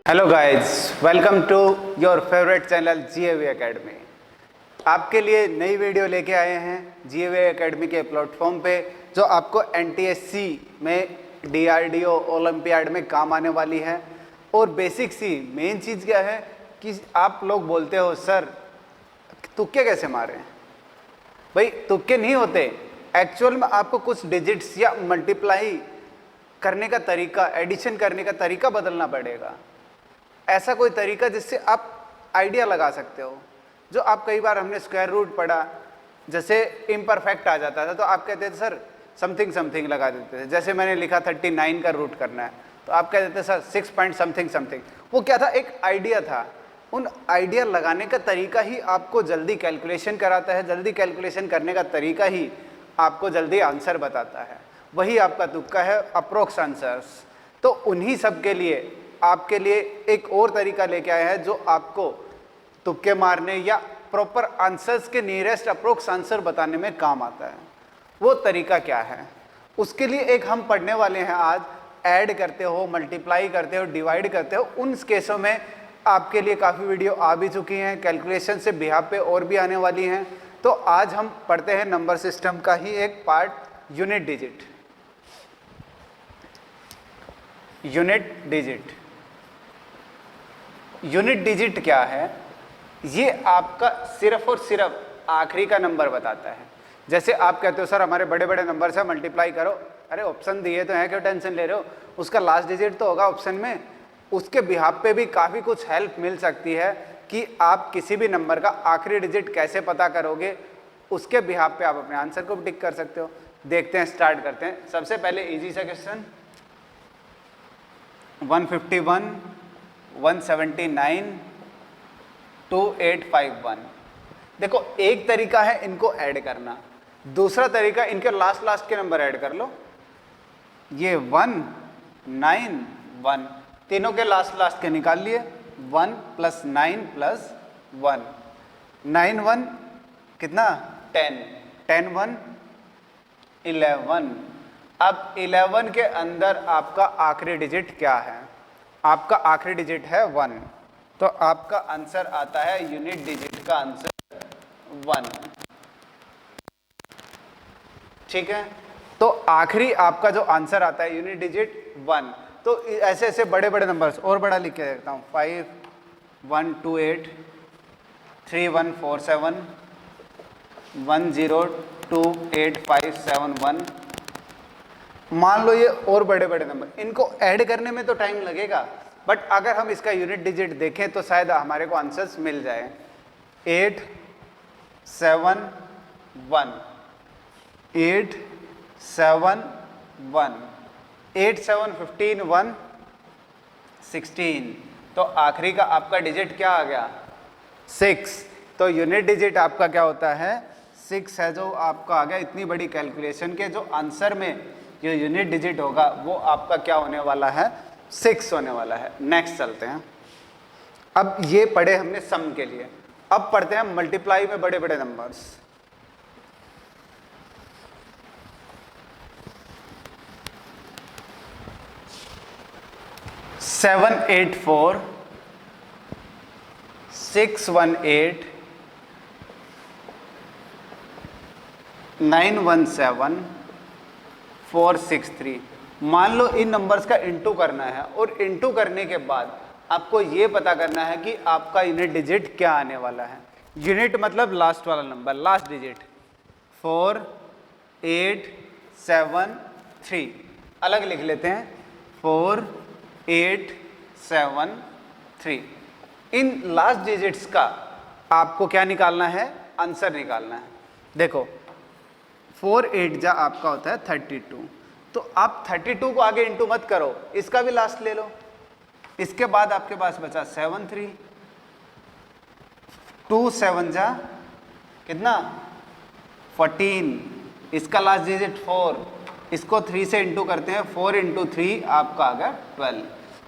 Hello guys, welcome to your favourite channel GAV academy. आपके लिए नई वीडियो लेके आए हैं जीएवी एकेडमी के प्लेटफॉर्म पे, जो आपको एनटीएससी में डीआरडीओ ओलंपियाड में काम आने वाली है। और बेसिक सी मेन चीज़ क्या है कि आप लोग बोलते हो सर तुक्के कैसे मारे। भाई तुक्के नहीं होते, एक्चुअल में आपको कुछ डिजिट्स या मल्टीप्लाई करने का तरीका, एडिशन करने का तरीका बदलना पड़ेगा। ऐसा कोई तरीका जिससे आप आइडिया लगा सकते हो। जो आप कई बार हमने स्क्वायर रूट पढ़ा, जैसे इम्परफेक्ट आ जाता था तो आप कहते थे सर समथिंग समथिंग लगा देते थे। जैसे मैंने लिखा 39 का रूट करना है तो आप कहते थे सर 6 पॉइंट समथिंग समथिंग। वो क्या था, एक आइडिया था। उन आइडिया लगाने का तरीका ही आपको जल्दी कैलकुलेशन कराता है, जल्दी कैलकुलेशन करने का तरीका ही आपको जल्दी आंसर बताता है। वही आपका तुक्का है, अप्रोक्स आंसर्स। तो उन्हीं सब के लिए आपके लिए एक और तरीका लेके आया है जो आपको तुक्के मारने या प्रॉपर आंसर्स के नियरेस्ट अप्रोक्स आंसर बताने में काम आता है। वो तरीका क्या है, उसके लिए एक हम पढ़ने वाले हैं आज। ऐड करते हो, मल्टीप्लाई करते हो, डिवाइड करते हो, उन केसों में आपके लिए काफ़ी वीडियो आ भी चुकी हैं, कैलकुलेशन से बिहाफ पे और भी आने वाली हैं। तो आज हम पढ़ते हैं नंबर सिस्टम का ही एक part, unit digit. Unit digit, unit digit क्या है? ये आपका सिर्फ और सिर्फ आखिरी का नंबर बताता है। जैसे आप कहते हो सर हमारे बड़े बड़े नंबर से मल्टीप्लाई करो, अरे ऑप्शन दिए तो हैं, क्यों टेंशन ले रहे हो, उसका लास्ट डिजिट तो होगा ऑप्शन में। उसके बिहाफ पे भी काफ़ी कुछ हेल्प मिल सकती है कि आप किसी भी नंबर का आखिरी डिजिट कैसे पता करोगे। उसके बिहाफ पे आप अपने आंसर को भी टिक कर सकते हो। देखते हैं, स्टार्ट करते हैं। सबसे पहले इजी सा क्वेश्चन, 151, 179, 2851। देखो एक तरीका है इनको ऐड करना, दूसरा तरीका इनके लास्ट के नंबर ऐड कर लो। ये 1, 9, 1, तीनों के लास्ट के निकाल लिए। 1 + 9 + 1, 9 1 कितना, 10, 10 1 11। अब 11 के अंदर आपका आखिरी डिजिट क्या है? आपका आखिरी डिजिट है 1, तो आपका आंसर आता है, यूनिट डिजिट का आंसर 1। ठीक है, तो आखिरी आपका जो आंसर आता है यूनिट डिजिट 1। तो ऐसे ऐसे बड़े बड़े नंबर्स और बड़ा लिख के देखता हूँ, 5128, 3147, 102851। मान लो ये और बड़े बड़े नंबर, इनको ऐड करने में तो टाइम लगेगा, बट अगर हम इसका यूनिट डिजिट देखें तो शायद हमारे को आंसर्स मिल जाए। 8 7 1, 8 7 1, 8 7 15 1 16। तो आखिरी का आपका डिजिट क्या आ गया, 6। तो यूनिट डिजिट आपका क्या होता है, 6 है जो आपका आ गया। इतनी बड़ी कैलकुलेशन के जो आंसर में जो यूनिट डिजिट होगा वो आपका क्या होने वाला है, 6 होने वाला है। नेक्स्ट चलते हैं। अब ये पढ़े हमने सम के लिए, अब पढ़ते हैं मल्टीप्लाई में बड़े बड़े नंबर्स। सेवन 8 4, 6 1 8, 9 1 7, 4 6 3। मान लो इन नंबर्स का इंटू करना है, और इंटू करने के बाद आपको ये पता करना है कि आपका यूनिट डिजिट क्या आने वाला है। यूनिट मतलब लास्ट वाला नंबर, लास्ट डिजिट। 4 8 7 3, अलग लिख लेते हैं, 4 8 7 3। इन लास्ट डिजिट्स का आपको क्या निकालना है, आंसर निकालना है। देखो 4 8 जा आपका होता है 32, तो आप 32 को आगे इंटू मत करो, इसका भी लास्ट ले लो। इसके बाद आपके पास बचा 7 3, 2 7 जा कितना, 14, इसका लास्ट डिजिट 4, इसको 3 से इंटू करते हैं, 4 × 3 आपका आ गया 12।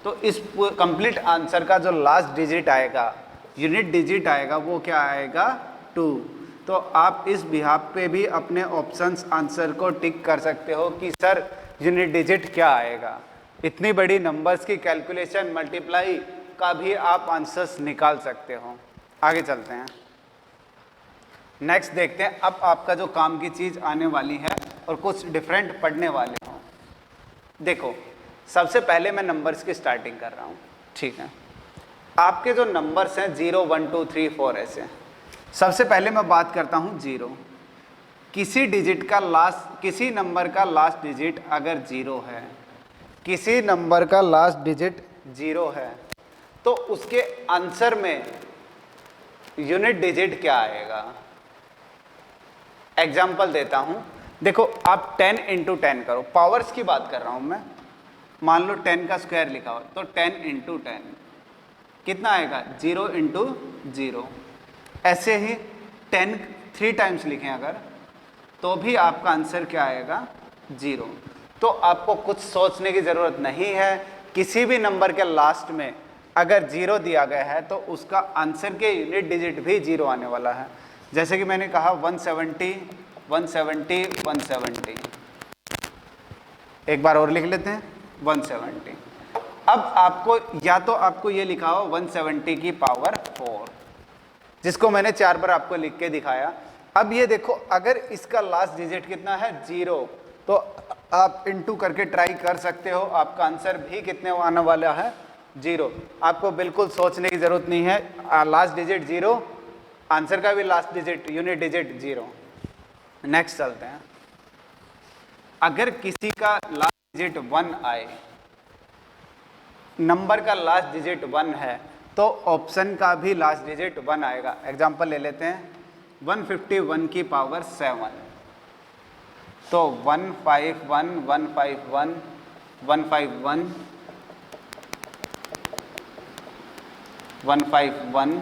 तो इस कंप्लीट आंसर का जो लास्ट डिजिट आएगा, यूनिट डिजिट आएगा, वो क्या आएगा, 2। तो आप इस बिहाफ पे भी अपने ऑप्शंस आंसर को टिक कर सकते हो कि सर यूनिट डिजिट क्या आएगा। इतनी बड़ी नंबर्स की कैलकुलेशन, मल्टीप्लाई का भी आप आंसर्स निकाल सकते हो। आगे चलते हैं, नेक्स्ट देखते हैं। अब आपका जो काम की चीज़ आने वाली है और कुछ डिफरेंट पढ़ने वाले हो। देखो, सबसे पहले मैं नंबर्स की स्टार्टिंग कर रहा हूँ, ठीक है। आपके जो नंबर्स हैं 0 1 2 3 4 ऐसे। सबसे पहले मैं बात करता हूँ 0। किसी नंबर का लास्ट डिजिट अगर 0 है, किसी नंबर का लास्ट डिजिट 0 है, तो उसके आंसर में यूनिट डिजिट क्या आएगा। एग्जाम्पल देता हूं, देखो आप 10 इंटू 10 करो, पावर्स की बात कर रहा हूं मैं। मान लो 10 का स्क्वायर लिखा हो, तो 10 इंटू 10 कितना आएगा, 0 इंटू 0। ऐसे ही 10 3 टाइम्स लिखें अगर, तो भी आपका आंसर क्या आएगा, 0। तो आपको कुछ सोचने की ज़रूरत नहीं है। किसी भी नंबर के लास्ट में अगर 0 दिया गया है तो उसका आंसर के यूनिट डिजिट भी 0 आने वाला है। जैसे कि मैंने कहा 170 170 170। एक बार और लिख लेते हैं 170। अब आपको या तो आपको ये लिखा हो 170 की पावर 4, जिसको मैंने 4 बार आपको लिख के दिखाया। अब ये देखो, अगर इसका लास्ट डिजिट कितना है, 0, तो आप इनटू करके ट्राई कर सकते हो। आपका आंसर भी कितने आने वाला है, 0। आपको बिल्कुल सोचने की जरूरत नहीं है। लास्ट डिजिट 0, आंसर का भी last digit unit digit 0। Next चलते हैं। अगर किसी का लास्ट डिजिट 1 आए, नंबर का लास्ट डिजिट 1 है, तो ऑप्शन का भी लास्ट डिजिट 1 आएगा। एग्जांपल ले लेते हैं, 151 की पावर 7, तो 151 151 151 151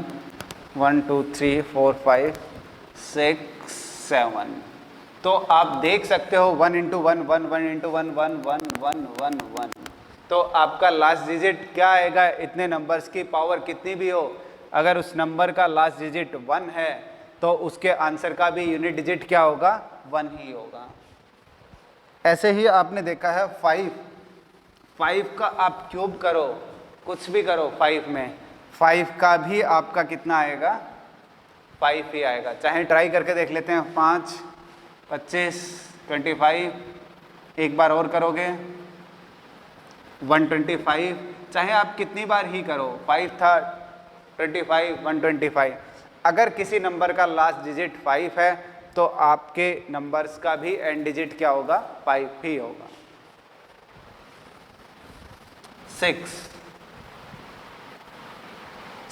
1 2 3 4 5 6 7। तो आप देख सकते हो 1 इंटू 1 1 1 इंटू 1 1 1 1 1 1। तो आपका लास्ट डिजिट क्या आएगा, इतने नंबर्स की पावर कितनी भी हो, अगर उस नंबर का लास्ट डिजिट 1 है तो उसके आंसर का भी यूनिट डिजिट क्या होगा, 1 ही होगा। ऐसे ही आपने देखा है 5 का आप क्यूब करो, कुछ भी करो 5 में, 5 का भी आपका कितना आएगा, 5 ही आएगा। चाहे ट्राई करके देख लेते हैं, 5 25 25। एक बार और करोगे 125। चाहे आप कितनी बार ही करो, 5 था 25 125। अगर किसी नंबर का लास्ट डिजिट 5 है तो आपके नंबर्स का भी एंड डिजिट क्या होगा, 5 ही होगा।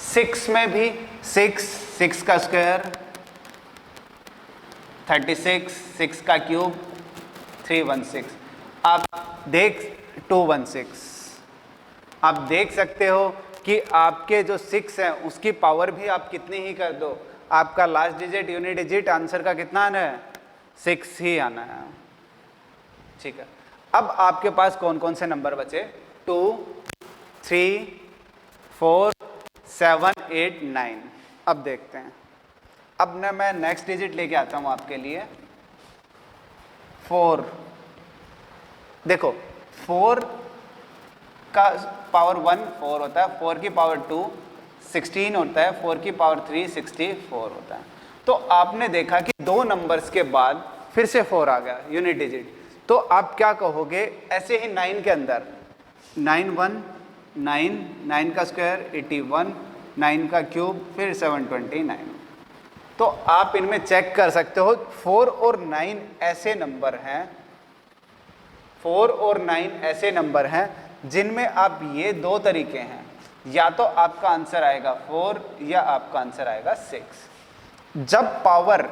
6 में भी 6 का स्क्वायर 36, 6 का क्यूब 316। आप 216। आप देख सकते हो कि आपके जो 6 हैं उसकी पावर भी आप कितनी ही कर दो, आपका last digit unit digit answer का कितना आना है, 6 ही आना है। ठीक है, अब आपके पास कौन कौन से नंबर बचे, 2 3 4 7 8 9। अब देखते हैं। अब ना मैं नेक्स्ट डिजिट लेके आता हूं आपके लिए 4। देखो 4 का पावर 1 4 होता है, 4 की पावर 2 16 होता है, 4 की पावर 3 64 होता है। तो आपने देखा कि 2 नंबर्स के बाद फिर से 4 आ गया यूनिट डिजिट। तो आप क्या कहोगे, ऐसे ही 9 के अंदर 9 1 9 9 का स्क्वायर 81 9 का क्यूब फिर 729। तो आप इनमें चेक कर सकते हो 4 और 9 ऐसे नंबर हैं, 4 और 9 ऐसे नंबर हैं जिनमें आप ये 2 तरीके हैं, या तो आपका आंसर आएगा 4 या आपका आंसर आएगा 6। जब पावर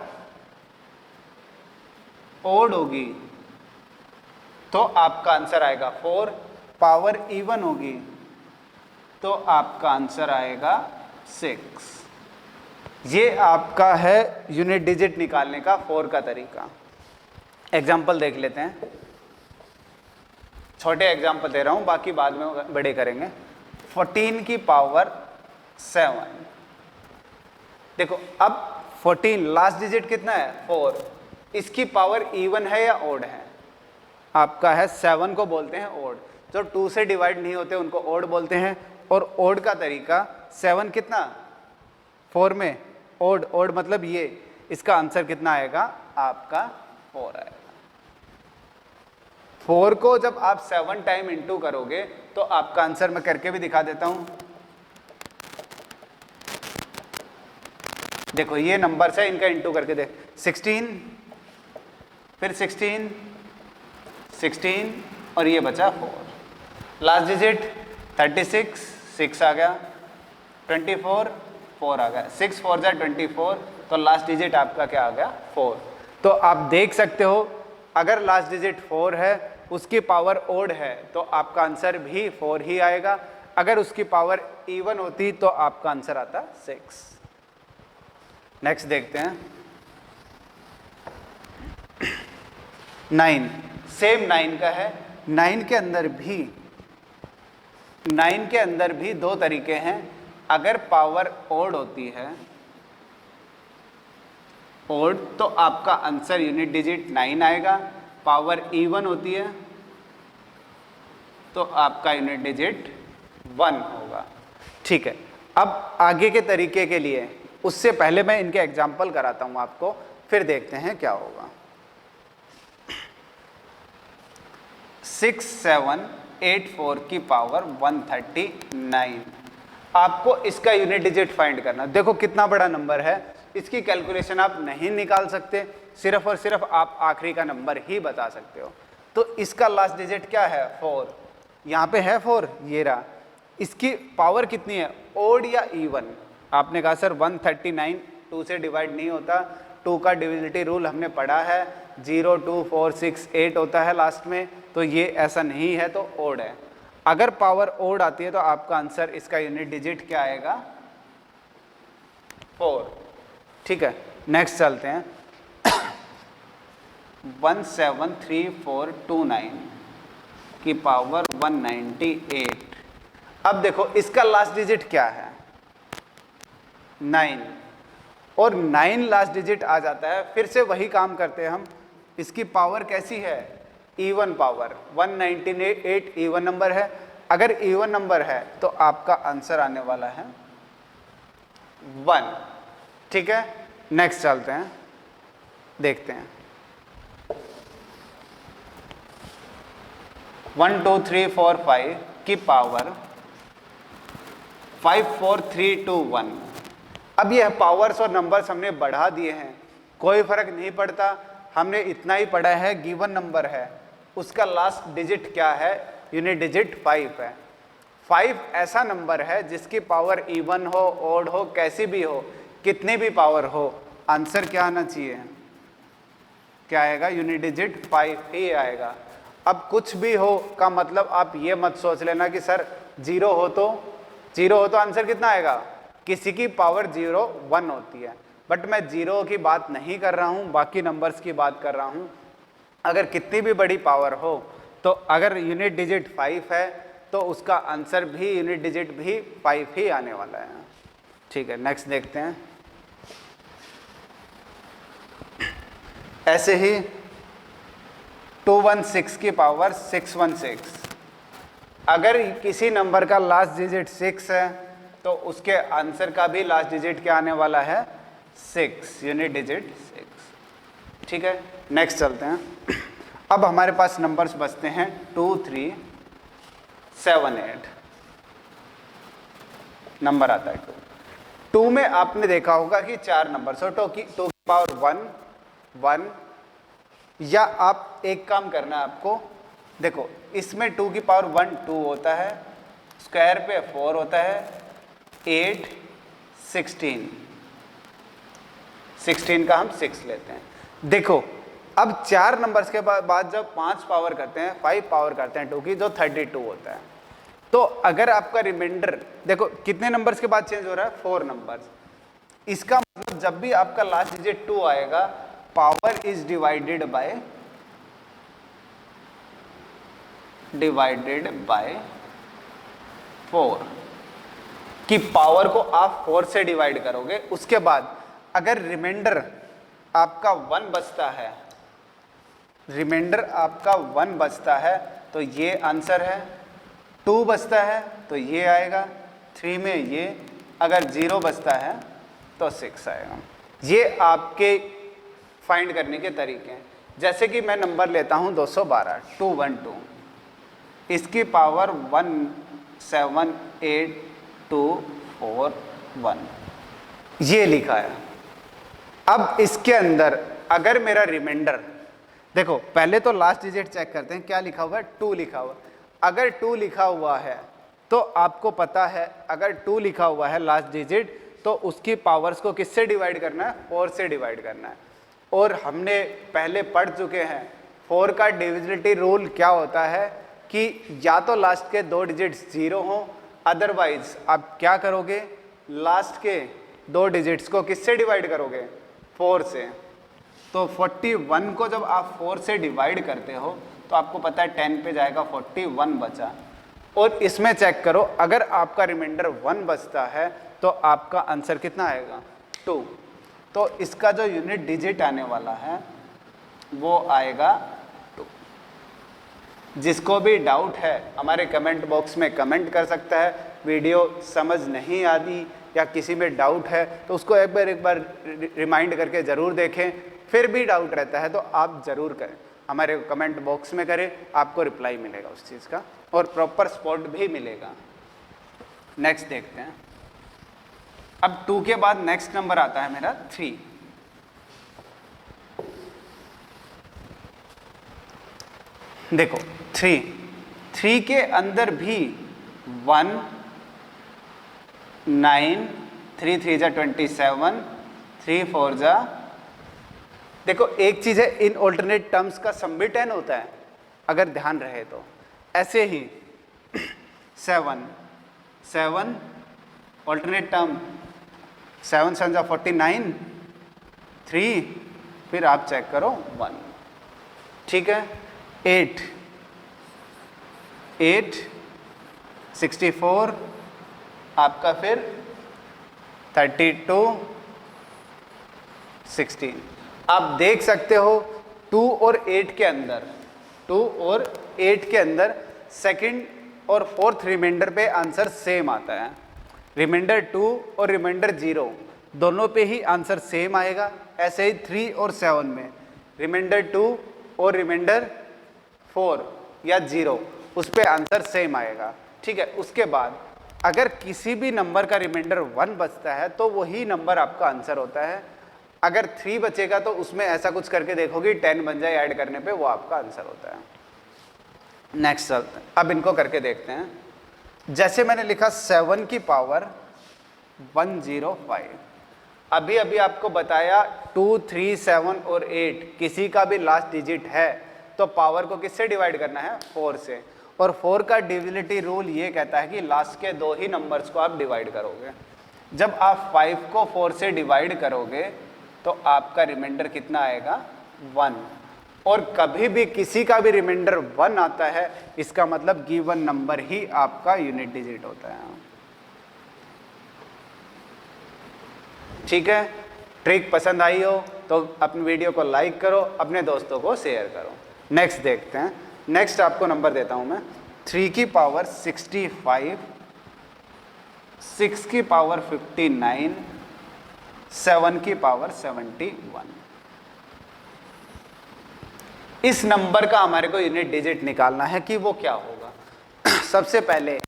ओड होगी तो आपका आंसर आएगा 4, पावर इवन होगी तो आपका आंसर आएगा 6। ये आपका है यूनिट डिजिट निकालने का 4 का तरीका। एग्जाम्पल देख लेते हैं, छोटे एग्जाम्पल दे रहा हूं, बाकी बाद में बड़े करेंगे। 14 की पावर 7। देखो अब 14 लास्ट डिजिट कितना है, 4। इसकी पावर इवन है या ओड है, आपका है 7 को बोलते हैं ओड। जो 2 से डिवाइड नहीं होते उनको ओड बोलते हैं, और ओड का तरीका 7 कितना 4 में ओड, ओड मतलब ये, इसका आंसर कितना आएगा आपका 4 आएगा। 4 को जब आप 7 टाइम इंटू करोगे तो आपका आंसर, मैं करके भी दिखा देता हूं, देखो ये नंबर्स है, इनका इंटू करके देख, 16 फिर 16 16 और ये बचा 4, लास्ट डिजिट 36 6 आ गया, 24 4 आ गया, 6 4 जा 24, तो लास्ट डिजिट आपका क्या आ गया 4। तो आप देख सकते हो अगर लास्ट डिजिट 4 है, उसकी पावर ओड है, तो आपका आंसर भी 4 ही आएगा। अगर उसकी पावर इवन होती तो आपका आंसर आता 6। नेक्स्ट देखते हैं 9, सेम 9 का है। 9 के अंदर भी दो तरीके हैं। अगर पावर ओड होती है, ओड, तो आपका आंसर यूनिट डिजिट 9 आएगा। पावर इवन होती है तो आपका यूनिट डिजिट 1 होगा। ठीक है, अब आगे के तरीके के लिए, उससे पहले मैं इनके एग्जाम्पल कराता हूं आपको, फिर देखते हैं क्या होगा। 6 7 8 4 की पावर 139, आपको इसका यूनिट डिजिट फाइंड करना। देखो कितना बड़ा नंबर है, इसकी कैलकुलेशन आप नहीं निकाल सकते, सिर्फ और सिर्फ आप आखिरी का नंबर ही बता सकते हो। तो इसका लास्ट डिजिट क्या है 4, यहाँ पे है 4, ये रहा। इसकी पावर कितनी है, ओड या इवन? आपने कहा सर 139 2 से डिवाइड नहीं होता, 2 का डिविजिबिलिटी रूल हमने पढ़ा है, 0 2 4 6 8 होता है लास्ट में, तो ये ऐसा नहीं है, तो ओड है। अगर पावर ओड आती है तो आपका आंसर, इसका यूनिट डिजिट क्या आएगा 4। ठीक है, नेक्स्ट चलते हैं 173429 की पावर 198। अब देखो इसका लास्ट डिजिट क्या है 9, और 9 लास्ट डिजिट आ जाता है। फिर से वही काम करते हैं हम, इसकी पावर कैसी है, इवन पावर, 198 इवन नंबर है। अगर इवन नंबर है तो आपका आंसर आने वाला है 1। ठीक है, नेक्स्ट चलते हैं, देखते हैं 1 2 3 4 5 की पावर 54321। अब यह पावर्स और नंबर्स हमने बढ़ा दिए हैं, कोई फर्क नहीं पड़ता, हमने इतना ही पढ़ा है, गिवन नंबर है, उसका लास्ट डिजिट क्या है, यूनिट डिजिट 5 है। 5 ऐसा नंबर है जिसकी पावर इवन हो, ओड हो, कैसी भी हो, कितनी भी पावर हो, आंसर क्या आना चाहिए, क्या आएगा, यूनिट डिजिट 5 ही आएगा। अब कुछ भी हो का मतलब आप ये मत सोच लेना कि सर 0 हो तो आंसर कितना आएगा, किसी की पावर 0 1 होती है, बट मैं 0 की बात नहीं कर रहा हूँ, बाकी नंबर्स की बात कर रहा हूँ। अगर कितनी भी बड़ी पावर हो, तो अगर यूनिट डिजिट 5 है तो उसका आंसर भी, यूनिट डिजिट भी 5 ही आने वाला है। ठीक है, नेक्स्ट देखते हैं। ऐसे ही 216 की पावर 616, अगर किसी नंबर का लास्ट डिजिट 6 है तो उसके आंसर का भी लास्ट डिजिट क्या आने वाला है 6, यूनिट डिजिट 6। ठीक है, नेक्स्ट चलते हैं। अब हमारे पास नंबर्स बचते हैं 2 3 7 8, नंबर आता है 2 में आपने देखा होगा कि 4 नंबर, सो 2 की पावर 1 1, या आप एक काम करना है आपको, देखो इसमें 2 की पावर 1 2 होता है, स्क्वायर पे 4 होता है, 8 16, 16 का हम 6 लेते हैं। देखो अब 4 नंबर्स के बाद जब 5 पावर करते हैं, 5 पावर करते हैं 2 की, जो 32 होता है। तो अगर आपका रिमाइंडर, देखो कितने नंबर्स के बाद चेंज हो रहा है, 4 नंबर्स। इसका मतलब जब भी आपका लास्ट डिजिट 2 आएगा, पावर इज डिवाइडेड बाय 4, कि पावर को आप 4 से डिवाइड करोगे। उसके बाद अगर रिमाइंडर आपका 1 बचता है, रिमाइंडर आपका 1 बचता है, तो ये आंसर है। 2 बचता है तो ये आएगा, 3 में ये, अगर 0 बचता है तो 6 आएगा। ये आपके फाइंड करने के तरीके हैं। जैसे कि मैं नंबर लेता हूँ 212, 212, इसकी पावर 178,241, ये लिखा है। अब इसके अंदर अगर मेरा रिमाइंडर, देखो पहले तो लास्ट डिजिट चेक करते हैं, क्या लिखा हुआ है, 2 लिखा हुआ। अगर 2 लिखा हुआ है तो आपको पता है, अगर 2 लिखा हुआ है लास्ट डिजिट, तो उसकी पावर्स को किससे डिवाइड करना है, 4 से डिवाइड करना है। और हमने पहले पढ़ चुके हैं 4 का डिविजिबिलिटी रूल क्या होता है कि या तो लास्ट के 2 डिजिट्स 0 हों, अदरवाइज आप क्या करोगे, लास्ट के 2 डिजिट्स को किससे डिवाइड करोगे, 4 से। तो 41 को जब आप 4 से डिवाइड करते हो तो आपको पता है 10 पे जाएगा, 41 बचा। और इसमें चेक करो, अगर आपका रिमाइंडर 1 बचता है तो आपका आंसर कितना आएगा, 2। तो इसका जो यूनिट डिजिट आने वाला है वो आएगा 2। जिसको भी डाउट है हमारे कमेंट बॉक्स में कमेंट कर सकता है। वीडियो समझ नहीं आती या किसी में डाउट है तो उसको एक बार रिमाइंड करके ज़रूर देखें। फिर भी डाउट रहता है तो आप ज़रूर करें, हमारे कमेंट बॉक्स में करें, आपको रिप्लाई मिलेगा उस चीज़ का और प्रॉपर स्पॉट भी मिलेगा। नेक्स्ट देखते हैं। अब 2 के बाद नेक्स्ट नंबर आता है मेरा 3। देखो 3 के अंदर भी 1, 9, 3 3 जा 27, 3 4 जा, देखो एक चीज़ है, इन ऑल्टरनेट टर्म्स का सम भी 10 होता है अगर ध्यान रहे तो। ऐसे ही 7 ऑल्टरनेट टर्म, 7 7 जा 49, 3, फिर आप चेक करो 1, ठीक है। 8 64 आपका, फिर 32 16। आप देख सकते हो 2 और 8 के अंदर सेकंड और फोर्थ रिमाइंडर पे आंसर सेम आता है। रिमाइंडर 2 और रिमाइंडर 0 दोनों पे ही आंसर सेम आएगा। ऐसे ही 3 और 7 में रिमाइंडर 2 और रिमाइंडर 4 या 0 उस पे आंसर सेम आएगा, ठीक है। उसके बाद अगर किसी भी नंबर का रिमाइंडर 1 बचता है तो वही नंबर आपका आंसर होता है। अगर 3 बचेगा तो उसमें ऐसा कुछ करके देखोगे 10 बन जाए ऐड करने पे, वो आपका आंसर होता है। नेक्स्ट चलते हैं, अब इनको करके देखते हैं। जैसे मैंने लिखा 7 की पावर 105, अभी अभी आपको बताया 2 3 7 और 8 किसी का भी लास्ट डिजिट है तो पावर को किससे डिवाइड करना है, 4 से। और 4 का डिविजिबिलिटी रूल ये कहता है कि लास्ट के 2 ही नंबर्स को आप डिवाइड करोगे। जब आप 5 को 4 से डिवाइड करोगे तो आपका रिमाइंडर कितना आएगा, 1। और कभी भी किसी का भी रिमाइंडर 1 आता है इसका मतलब गिवन नंबर ही आपका यूनिट डिजिट होता है, ठीक है। ट्रिक पसंद आई हो तो अपनी वीडियो को लाइक करो, अपने दोस्तों को शेयर करो। नेक्स्ट देखते हैं। नेक्स्ट आपको नंबर देता हूं मैं 3 की पावर 65, 6 की पावर 59, 7 की पावर 71। इस नंबर का हमारे को यूनिट डिजिट निकालना है कि वो क्या होगा। सबसे पहले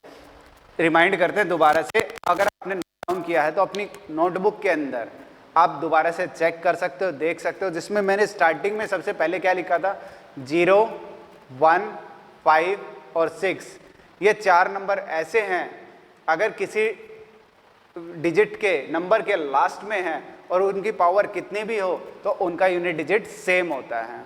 रिमाइंड करते हैं दोबारा से, अगर आपने नोट डाउन किया है तो अपनी नोटबुक के अंदर आप दोबारा से चेक कर सकते हो, देख सकते हो। जिसमें मैंने स्टार्टिंग में सबसे पहले क्या लिखा था, 0 1 5 और 6। ये 4 नंबर ऐसे हैं अगर किसी डिजिट के नंबर के लास्ट में है और उनकी पावर कितनी भी हो तो उनका यूनिट डिजिट सेम होता है।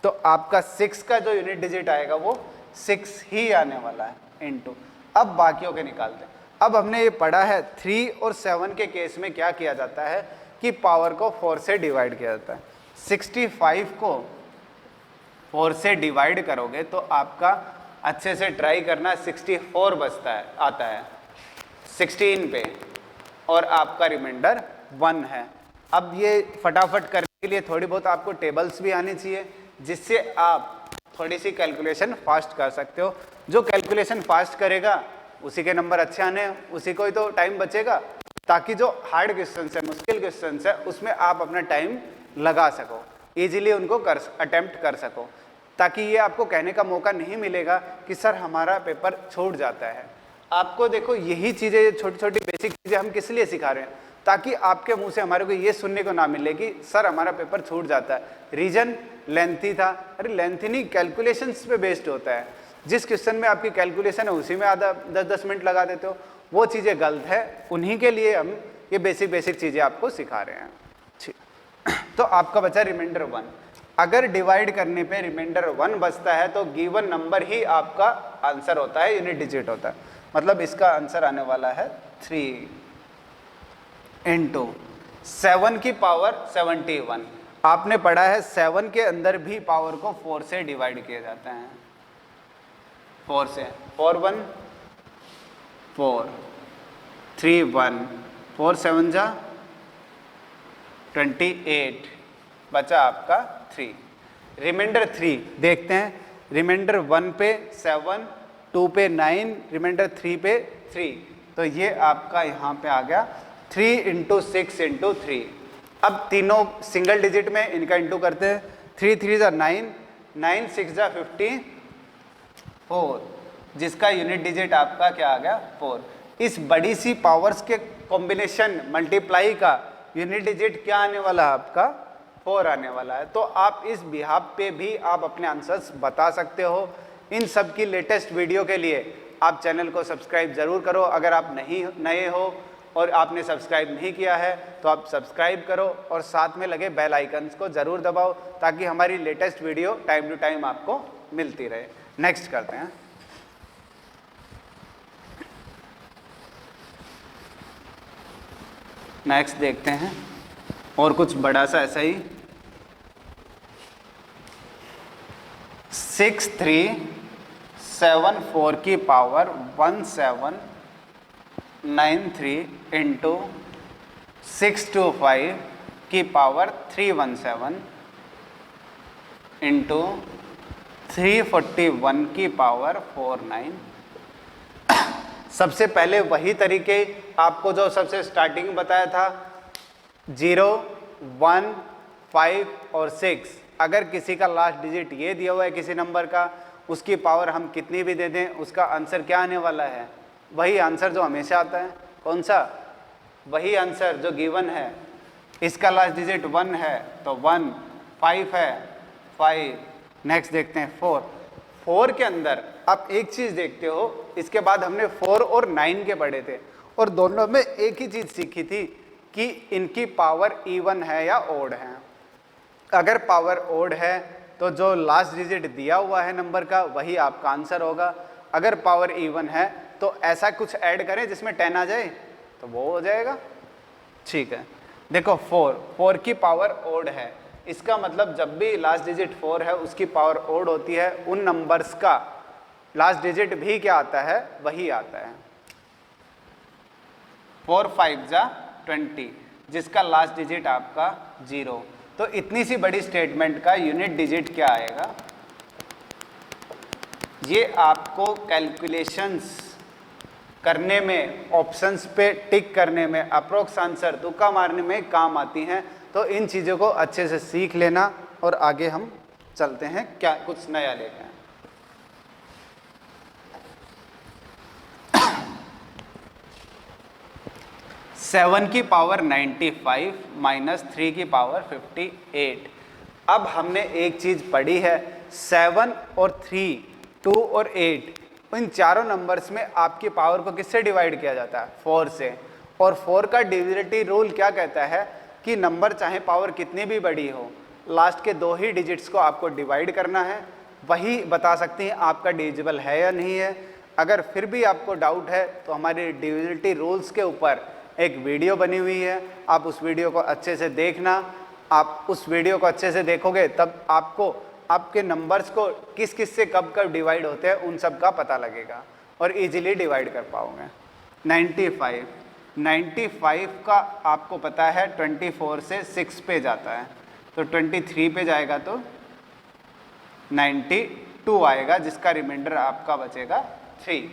तो आपका 6 का जो यूनिट डिजिट आएगा वो 6 ही आने वाला है इनटू। अब बाकियों के निकालते हैं। अब हमने ये पढ़ा है 3 और 7 के केस में क्या किया जाता है कि पावर को 4 से डिवाइड किया जाता है। 65 को 4 से डिवाइड करोगे तो आपका, अच्छे से ट्राई करना, 64 बचता है, आता है 16 पे, और आपका रिमाइंडर 1 है। अब ये फटाफट करने के लिए थोड़ी बहुत आपको टेबल्स भी आनी चाहिए जिससे आप थोड़ी सी कैलकुलेशन फास्ट कर सकते हो। जो कैलकुलेशन फास्ट करेगा उसी के नंबर अच्छे आने हैं, उसी को ही तो टाइम बचेगा, ताकि जो हार्ड क्वेश्चन है, मुश्किल क्वेश्चन है, उसमें आप अपना टाइम लगा सको, इजीली उनको अटेम्प्ट कर सको, ताकि ये आपको कहने का मौका नहीं मिलेगा कि सर हमारा पेपर छूट जाता है। आपको देखो यही चीज़ें, छोटी छोटी बेसिक चीज़ें हम किस लिए सिखा रहे हैं, ताकि आपके मुंह से हमारे को ये सुनने को ना मिले कि सर हमारा पेपर छूट जाता है, रीजन लेंथी था। अरे लेंथी नहीं, कैलकुलेशंस पे बेस्ड होता है। जिस क्वेश्चन में आपकी कैलकुलेशन है उसी में आधा 10-10 मिनट लगा देते हो, वो चीज़ें गलत है। उन्हीं के लिए हम ये बेसिक चीज़ें आपको सिखा रहे हैं। ठीक, तो आपका बचा रिमाइंडर 1। अगर डिवाइड करने पे रिमाइंडर 1 बचता है तो गिवन नंबर ही आपका आंसर होता है, यूनिट डिजिट होता है। मतलब इसका आंसर आने वाला है 3 × 7 की पावर 71। आपने पढ़ा है 7 के अंदर भी पावर को 4 से डिवाइड किया जाता है, 4 से। 4 1 4, 3 1, 4 7 जा 28, बचा आपका 3। रिमाइंडर 3 देखते हैं। रिमाइंडर 1 पे 7, 2 पे 9, रिमाइंडर 3 पे 3, तो ये आपका यहाँ पे आ गया 3 × 6 × 3। अब तीनों सिंगल डिजिट में इनका इंटू करते हैं। 3 3 जा 9, 9 6 जा 54, जिसका यूनिट डिजिट आपका क्या आ गया 4। इस बड़ी सी पावर्स के कॉम्बिनेशन मल्टीप्लाई का यूनिट डिजिट क्या आने वाला है आपका 4 आने वाला है। तो आप इस बिहाफ पे भी आप अपने आंसर्स बता सकते हो। इन सब की लेटेस्ट वीडियो के लिए आप चैनल को सब्सक्राइब ज़रूर करो। अगर आप नए हो और आपने सब्सक्राइब नहीं किया है तो आप सब्सक्राइब करो और साथ में लगे बेल आइकन्स को ज़रूर दबाओ, ताकि हमारी latest video time to time आपको मिलती रहे। नेक्स्ट करते हैं। नेक्स्ट देखते हैं और कुछ बड़ा सा ऐसा ही 6 3 7 4 की पावर 1793 × 625 की पावर 317 × 341 की पावर 49। सबसे पहले वही तरीके आपको जो सबसे स्टार्टिंग बताया था 0 1 5 और 6। अगर किसी का लास्ट डिजिट ये दिया हुआ है किसी नंबर का, उसकी पावर हम कितनी भी दे दें, उसका आंसर क्या आने वाला है, वही आंसर जो हमेशा आता है। कौन सा? वही आंसर जो गिवन है। इसका लास्ट डिजिट 1 है तो 1, 5 है 5। नेक्स्ट देखते हैं 4। 4 के अंदर आप एक चीज़ देखते हो, इसके बाद हमने 4 और 9 के पढ़े थे और दोनों में एक ही चीज़ सीखी थी कि इनकी पावर इवन है या ओड है। अगर पावर ओड है तो जो लास्ट डिजिट दिया हुआ है नंबर का वही आपका आंसर होगा। अगर पावर इवन है तो ऐसा कुछ ऐड करें जिसमें 10 आ जाए तो वो हो जाएगा। ठीक है, देखो 4 की पावर ओड है, इसका मतलब जब भी लास्ट डिजिट 4 है उसकी पावर ओड होती है, उन नंबर्स का लास्ट डिजिट भी क्या आता है, वही आता है। 4 5 जा 20, जिसका लास्ट डिजिट आपका 0। तो इतनी सी बड़ी स्टेटमेंट का यूनिट डिजिट क्या आएगा, ये आपको कैलकुलेशंस करने में, ऑप्शंस पे टिक करने में, अप्रोक्स आंसर तुक्का मारने में काम आती हैं। तो इन चीज़ों को अच्छे से सीख लेना और आगे हम चलते हैं क्या कुछ नया लेके आए। 7 की पावर 95 माइनस 3 की पावर 58। अब हमने एक चीज़ पढ़ी है, 7 और 3, 2 और 8, इन चारों नंबर्स में आपकी पावर को किससे डिवाइड किया जाता है, 4 से। और 4 का डिविजिबिलिटी रूल क्या कहता है कि नंबर चाहे पावर कितनी भी बड़ी हो, लास्ट के 2 ही डिजिट्स को आपको डिवाइड करना है, वही बता सकती हैं आपका डिविजिबल है या नहीं है। अगर फिर भी आपको डाउट है तो हमारे डिविजिबिलिटी रूल्स के ऊपर एक वीडियो बनी हुई है, आप उस वीडियो को अच्छे से देखना। आप उस वीडियो को अच्छे से देखोगे तब आपको आपके नंबर्स को किस किस से कब कब डिवाइड होते हैं उन सब का पता लगेगा और इजीली डिवाइड कर पाओगे। 95 का आपको पता है 24 से 6 पे जाता है, तो 23 पे जाएगा तो 92 आएगा, जिसका रिमाइंडर आपका बचेगा 3।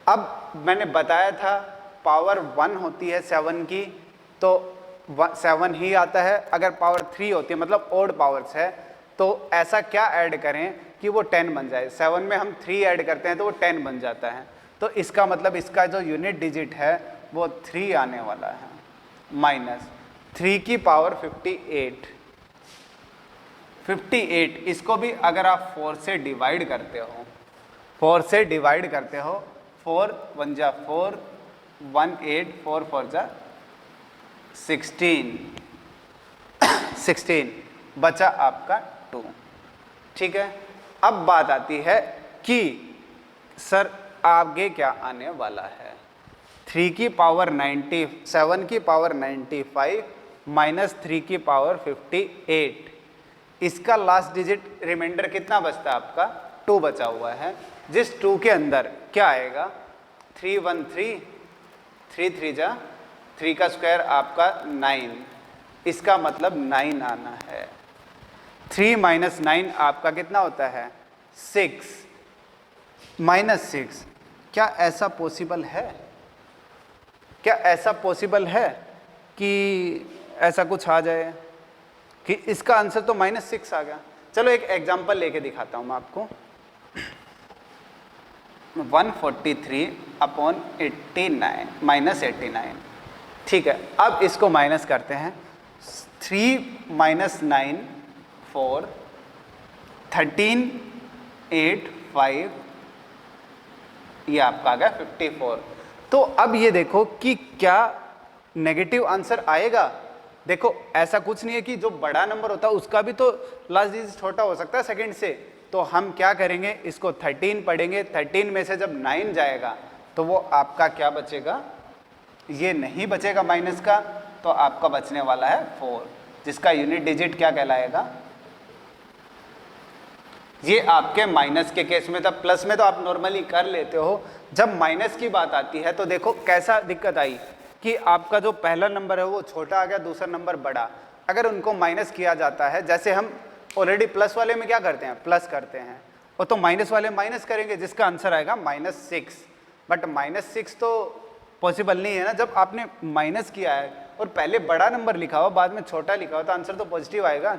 अब मैंने बताया था पावर 1 होती है 7 की तो 7 ही आता है, अगर पावर 3 होती है मतलब ओड पावर्स है तो ऐसा क्या ऐड करें कि वो 10 बन जाए। 7 में हम 3 ऐड करते हैं तो वो 10 बन जाता है, तो इसका मतलब इसका जो यूनिट डिजिट है वो 3 आने वाला है। माइनस 3 की पावर 58, इसको भी अगर आप 4 से डिवाइड करते हो, 4 से डिवाइड करते हो, 4 1 जा 4, 1 8, 4 4 जा 16 बचा आपका 2। ठीक है, अब बात आती है कि सर आगे क्या आने वाला है। 3 की पावर 90, 7 की पावर 95 माइनस 3 की पावर 58, इसका लास्ट डिजिट रिमाइंडर कितना बचता है आपका 2 बचा हुआ है, जिस 2 के अंदर क्या आएगा 3 1 3, 3 3 जा 3 का स्क्वायर आपका 9, इसका मतलब 9 आना है। 3 माइनस 9 आपका कितना होता है 6, -6। क्या ऐसा पॉसिबल है, क्या ऐसा पॉसिबल है कि ऐसा कुछ आ जाए कि इसका आंसर तो -6 आ गया। चलो एक एग्जांपल लेके दिखाता हूं मैं आपको। 143/89 -89। ठीक है, अब इसको माइनस करते हैं। 3 - 9 4, 13 8 5, ये आपका आ गया 54। तो अब ये देखो कि क्या नेगेटिव आंसर आएगा। देखो ऐसा कुछ नहीं है कि जो बड़ा नंबर होता है उसका भी तो लास्ट डिजिट छोटा हो सकता है सेकंड से, तो हम क्या करेंगे इसको 13 पढ़ेंगे। 13 में से जब 9 जाएगा तो वो आपका क्या बचेगा, ये नहीं बचेगा माइनस का, तो आपका बचने वाला है 4, जिसका यूनिट डिजिट क्या कहलाएगा। ये आपके माइनस के केस में था, प्लस में तो आप नॉर्मली कर लेते हो। जब माइनस की बात आती है तो देखो कैसा दिक्कत आई कि आपका जो पहला नंबर है वो छोटा आ गया, दूसरा नंबर बड़ा। अगर उनको माइनस किया जाता है, जैसे हम ऑलरेडी प्लस वाले में क्या करते हैं प्लस करते हैं, और तो माइनस वाले माइनस करेंगे, जिसका आंसर आएगा -6। बट -6 तो पॉसिबल नहीं है ना। जब आपने माइनस किया है और पहले बड़ा नंबर लिखा हो बाद में छोटा लिखा हो तो आंसर तो पॉजिटिव आएगा,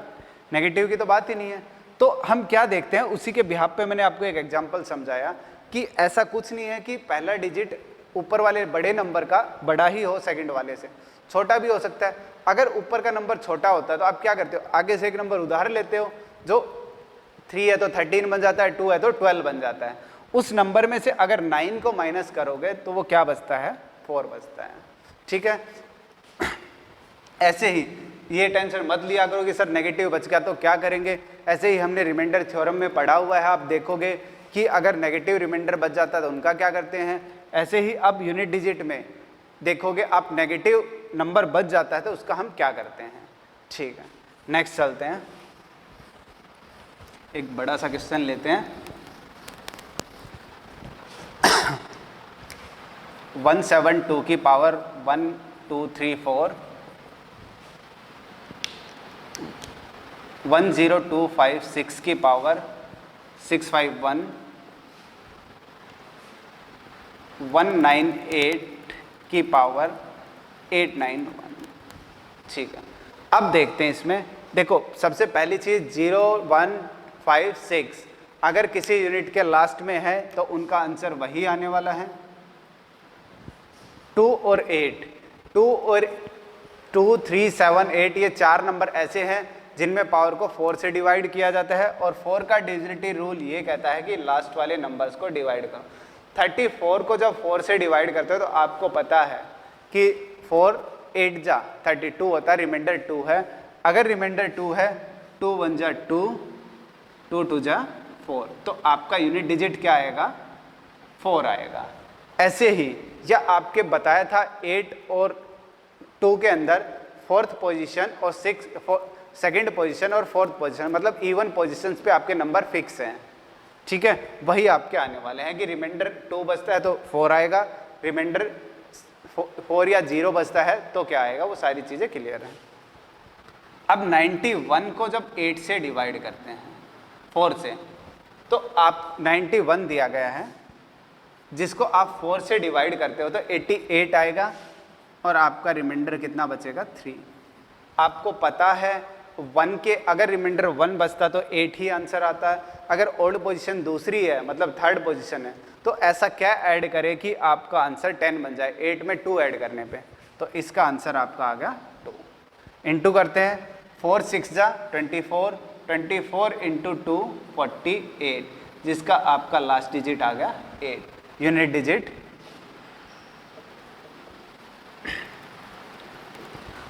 नेगेटिव की तो बात ही नहीं है। तो हम क्या देखते हैं, उसी के बिहाफ पे मैंने आपको एक एग्जांपल समझाया कि ऐसा कुछ नहीं है कि पहला डिजिट ऊपर वाले बड़े नंबर का बड़ा ही हो सेकंड वाले से, छोटा भी हो सकता है। अगर ऊपर का नंबर छोटा होता है तो आप क्या करते हो, आगे से एक नंबर उधार लेते हो, जो 3 है तो 13 बन जाता है, 2 है तो 12 बन जाता है। उस नंबर में से अगर 9 को माइनस करोगे तो वो क्या बचता है 4 बचता है। ठीक है, ऐसे ही ये टेंशन मत लिया करो कि सर नेगेटिव बच गया तो क्या करेंगे। ऐसे ही हमने रिमाइंडर थ्योरम में पढ़ा हुआ है, आप देखोगे कि अगर नेगेटिव रिमाइंडर बच जाता है तो उनका क्या करते हैं। ऐसे ही अब यूनिट डिजिट में देखोगे आप नेगेटिव नंबर बच जाता है तो उसका हम क्या करते हैं। ठीक है, नेक्स्ट चलते हैं, एक बड़ा सा क्वेश्चन लेते हैं। 172 की पावर 1 2 3 4, 10256 की पावर 651, 198 की पावर 891। ठीक है, अब देखते हैं इसमें। देखो सबसे पहली चीज़ 0 1 5 6 अगर किसी यूनिट के लास्ट में है तो उनका आंसर वही आने वाला है। 2 और 8, 2 और 2 3 7 8 ये 4 नंबर ऐसे हैं जिनमें पावर को 4 से डिवाइड किया जाता है, और 4 का डिविजिबिलिटी रूल ये कहता है कि लास्ट वाले नंबर्स को डिवाइड करो। 34 को जब 4 से डिवाइड करते हो तो आपको पता है कि 4 8 जा 32 होता है, रिमाइंडर 2 है। अगर रिमाइंडर 2 है, 2 1 जा 2, 2 2 जा 4, तो आपका यूनिट डिजिट क्या आएगा 4 आएगा। ऐसे ही या आपके बताया था 8 और 2 के अंदर 4th पोजीशन और 2nd पोजीशन और 4th पोजीशन, मतलब इवन पोजीशंस पे आपके नंबर फिक्स हैं। ठीक है, वही आपके आने वाले हैं कि रिमाइंडर 2 बचता है तो 4 आएगा, रिमाइंडर 4 या 0 बचता है तो क्या आएगा, वो सारी चीज़ें क्लियर हैं। अब 91 को जब 8 से डिवाइड करते हैं 4 से, तो आप 91 दिया गया है, जिसको आप 4 से डिवाइड करते हो तो 88 आएगा और आपका रिमाइंडर कितना बचेगा 3। आपको पता है 1 के अगर रिमाइंडर 1 बचता तो 8 ही आंसर आता है। अगर ओल्ड पोजीशन दूसरी है मतलब थर्ड पोजीशन है तो ऐसा क्या ऐड करे कि आपका आंसर 10 बन जाए 8 में 2 ऐड करने पे, तो इसका आंसर आपका आ गया 2। इंटू करते हैं 4 6 जा 24, 24 इंटू 2 48, जिसका आपका लास्ट डिजिट आ गया 8 यूनिट डिजिट।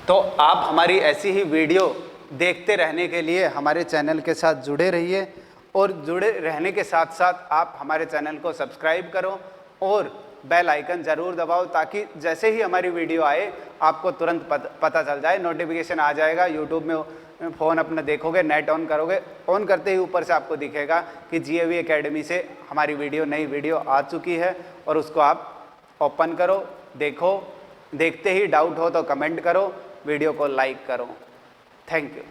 तो आप हमारी ऐसी ही वीडियो देखते रहने के लिए हमारे चैनल के साथ जुड़े रहिए और जुड़े रहने के साथ साथ आप हमारे चैनल को सब्सक्राइब करो और बेल आइकन ज़रूर दबाओ, ताकि जैसे ही हमारी वीडियो आए आपको तुरंत पता चल जाए, नोटिफिकेशन आ जाएगा। यूट्यूब में फ़ोन अपना देखोगे, नेट ऑन करोगे, ऑन करते ही ऊपर से आपको दिखेगा कि GAV एकेडमी से हमारी नई वीडियो आ चुकी है, और उसको आप ओपन करो, देखो, देखते ही डाउट हो तो कमेंट करो, वीडियो को लाइक करो। Thank you.